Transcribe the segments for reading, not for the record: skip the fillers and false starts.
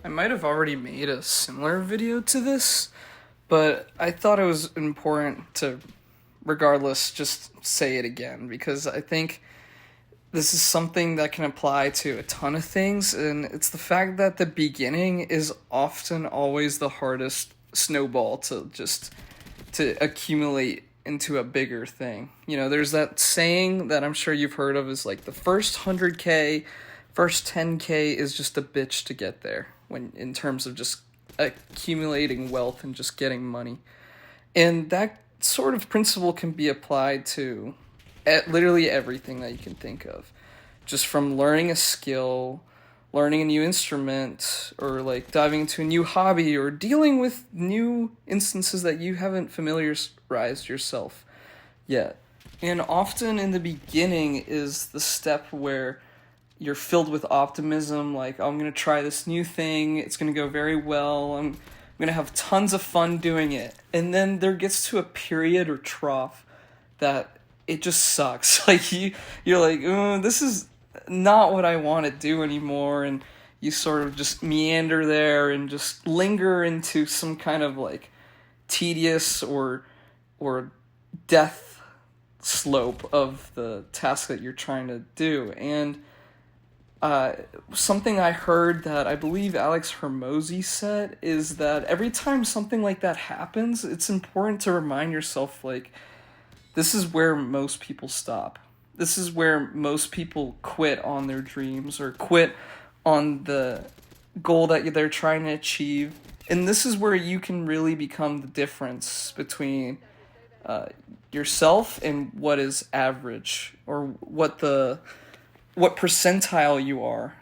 I might have already made a similar video to this, but I thought it was important to, regardless, just say it again because I think this is something that can apply to a ton of things, and it's the fact that the beginning is often always the hardest snowball to accumulate into a bigger thing. You know, there's that saying that I'm sure you've heard of is like the first 100K, first 10K is just a bitch to get there when in terms of just accumulating wealth and just getting money. And that sort of principle can be applied to literally everything that you can think of. Just from learning a skill, learning a new instrument, or like diving into a new hobby, or dealing with new instances that you haven't familiarized yourself yet. And often in the beginning is the step where you're filled with optimism, like, oh, I'm going to try this new thing, it's going to go very well, I'm going to have tons of fun doing it. And then there gets to a period or trough that it just sucks. Like, you're like, oh, this is not what I want to do anymore, and you sort of just meander there and just linger into some kind of, like, tedious or death slope of the task that you're trying to do. And something I heard that I believe Alex Hermosi said is that every time something like that happens, it's important to remind yourself, like, this is where most people stop. This is where most people quit on their dreams or quit on the goal that they're trying to achieve. And this is where you can really become the difference between yourself and what is average, or what percentile you are.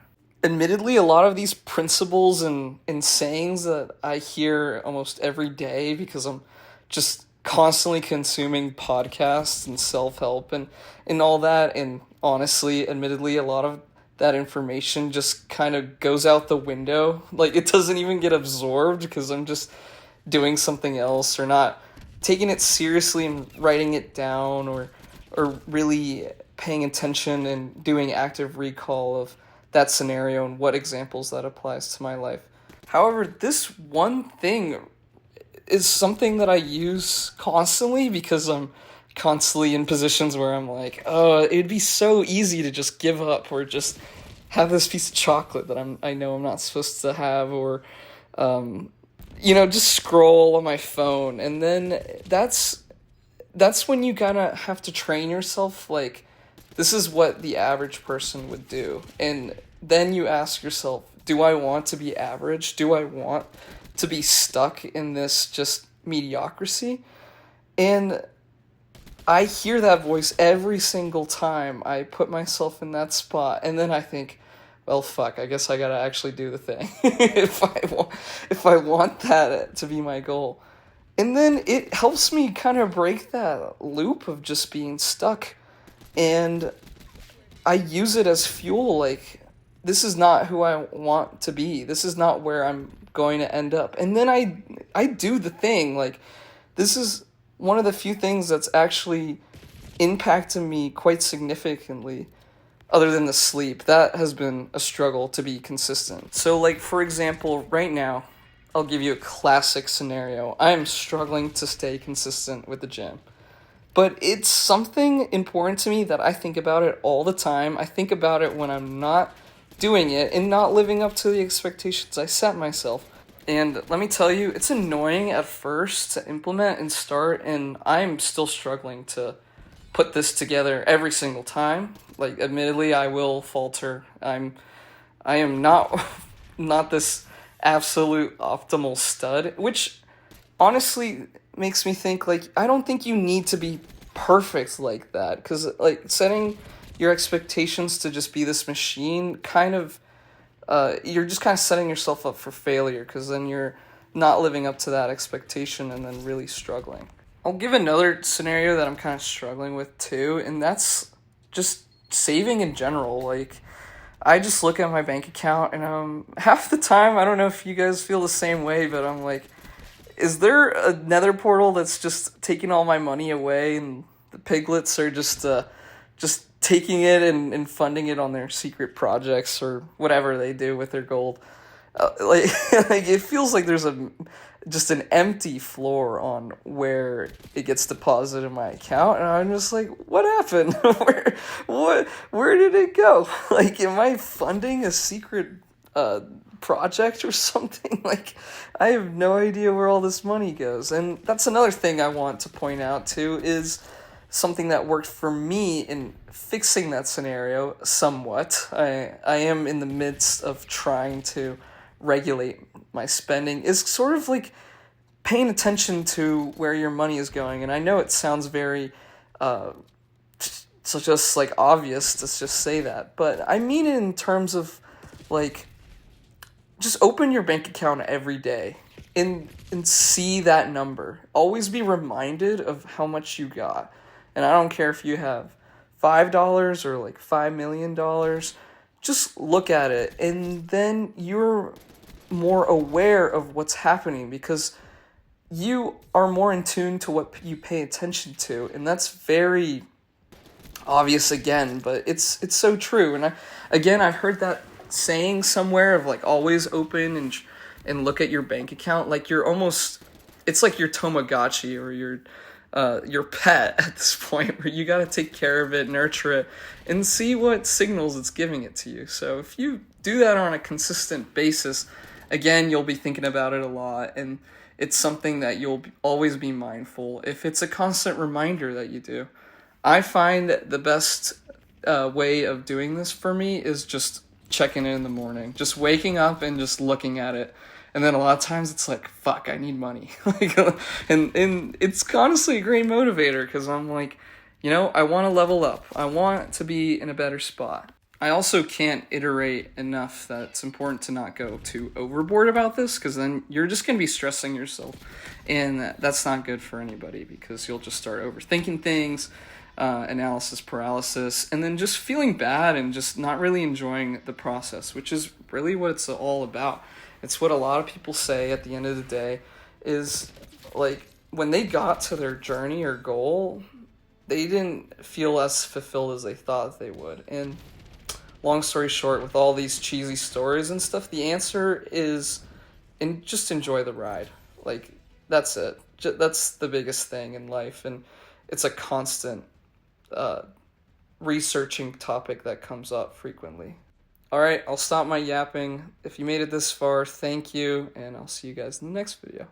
Admittedly, a lot of these principles and sayings that I hear almost every day because I'm just constantly consuming podcasts and self-help and all that, and honestly, admittedly, a lot of that information just kind of goes out the window. Like, it doesn't even get absorbed because I'm just doing something else or not taking it seriously and writing it down, or really paying attention and doing active recall of that scenario and what examples that applies to my life. However, this one thing is something that I use constantly because I'm constantly in positions where I'm like, oh, it'd be so easy to just give up or just have this piece of chocolate that I know I'm not supposed to have, or just scroll on my phone. And then that's when you gotta have to train yourself, like, this is what the average person would do. And then you ask yourself, do I want to be average? Do I want to be stuck in this just mediocrity? And I hear that voice every single time I put myself in that spot. And then I think, well, fuck, I guess I gotta actually do the thing if I want that to be my goal. And then it helps me kind of break that loop of just being stuck. And I use it as fuel, like, this is not who I want to be. This is not where I'm going to end up. And then I do the thing. Like, this is one of the few things that's actually impacted me quite significantly, other than the sleep. That has been a struggle to be consistent. So, like, for example, right now, I'll give you a classic scenario. I'm struggling to stay consistent with the gym. But it's something important to me that I think about it all the time. I think about it when I'm not doing it and not living up to the expectations I set myself. And let me tell you, it's annoying at first to implement and start, and I'm still struggling to put this together every single time. Like, admittedly, I will falter. I am not not this absolute optimal stud, which honestly makes me think, like, I don't think you need to be perfect like that, because, like, setting your expectations to just be this machine kind of you're just kind of setting yourself up for failure, because then you're not living up to that expectation and then really struggling. I'll give another scenario that I'm kind of struggling with too, and that's just saving in general. Like, I just look at my bank account and half the time, I don't know if you guys feel the same way, but I'm like, is there a nether portal that's just taking all my money away, and the piglets are just taking it and funding it on their secret projects or whatever they do with their gold? like like it feels like there's a just an empty floor on where it gets deposited in my account, and I'm just like, what happened? Where did it go? Like, am I funding a secret project or something? Like, I have no idea where all this money goes. And that's another thing I want to point out too, is something that worked for me in fixing that scenario somewhat. I am in the midst of trying to regulate my spending, is sort of like paying attention to where your money is going. And I know it sounds very so just like obvious to just say that, but I mean it in terms of like, just open your bank account every day and see that number. Always be reminded of how much you got. And I don't care if you have $5 or like $5 million. Just look at it, and then you're more aware of what's happening because you are more in tune to what you pay attention to, and that's very obvious again, but it's so true. And I've heard that saying somewhere of like, always open and look at your bank account like you're almost, it's like your Tamagotchi or your pet at this point, where you got to take care of it, nurture it, and see what signals it's giving it to you. So if you do that on a consistent basis, again, you'll be thinking about it a lot, and it's something that you'll always be mindful if it's a constant reminder that you do. I find that the best way of doing this for me is just checking it in the morning, just waking up and just looking at it. And then a lot of times it's like, fuck, I need money. Like, and it's honestly a great motivator, because I'm like, I want to level up. I want to be in a better spot. I also can't iterate enough that it's important to not go too overboard about this, because then you're just going to be stressing yourself. And that's not good for anybody, because you'll just start overthinking things, analysis paralysis, and then just feeling bad and just not really enjoying the process, which is really what it's all about. It's what a lot of people say at the end of the day, is like, when they got to their journey or goal, they didn't feel as fulfilled as they thought they would. And long story short, with all these cheesy stories and stuff, the answer is just enjoy the ride. Like, that's it. That's the biggest thing in life, and it's a constant researching topic that comes up frequently. All right, I'll stop my yapping. If you made it this far, thank you, and I'll see you guys in the next video.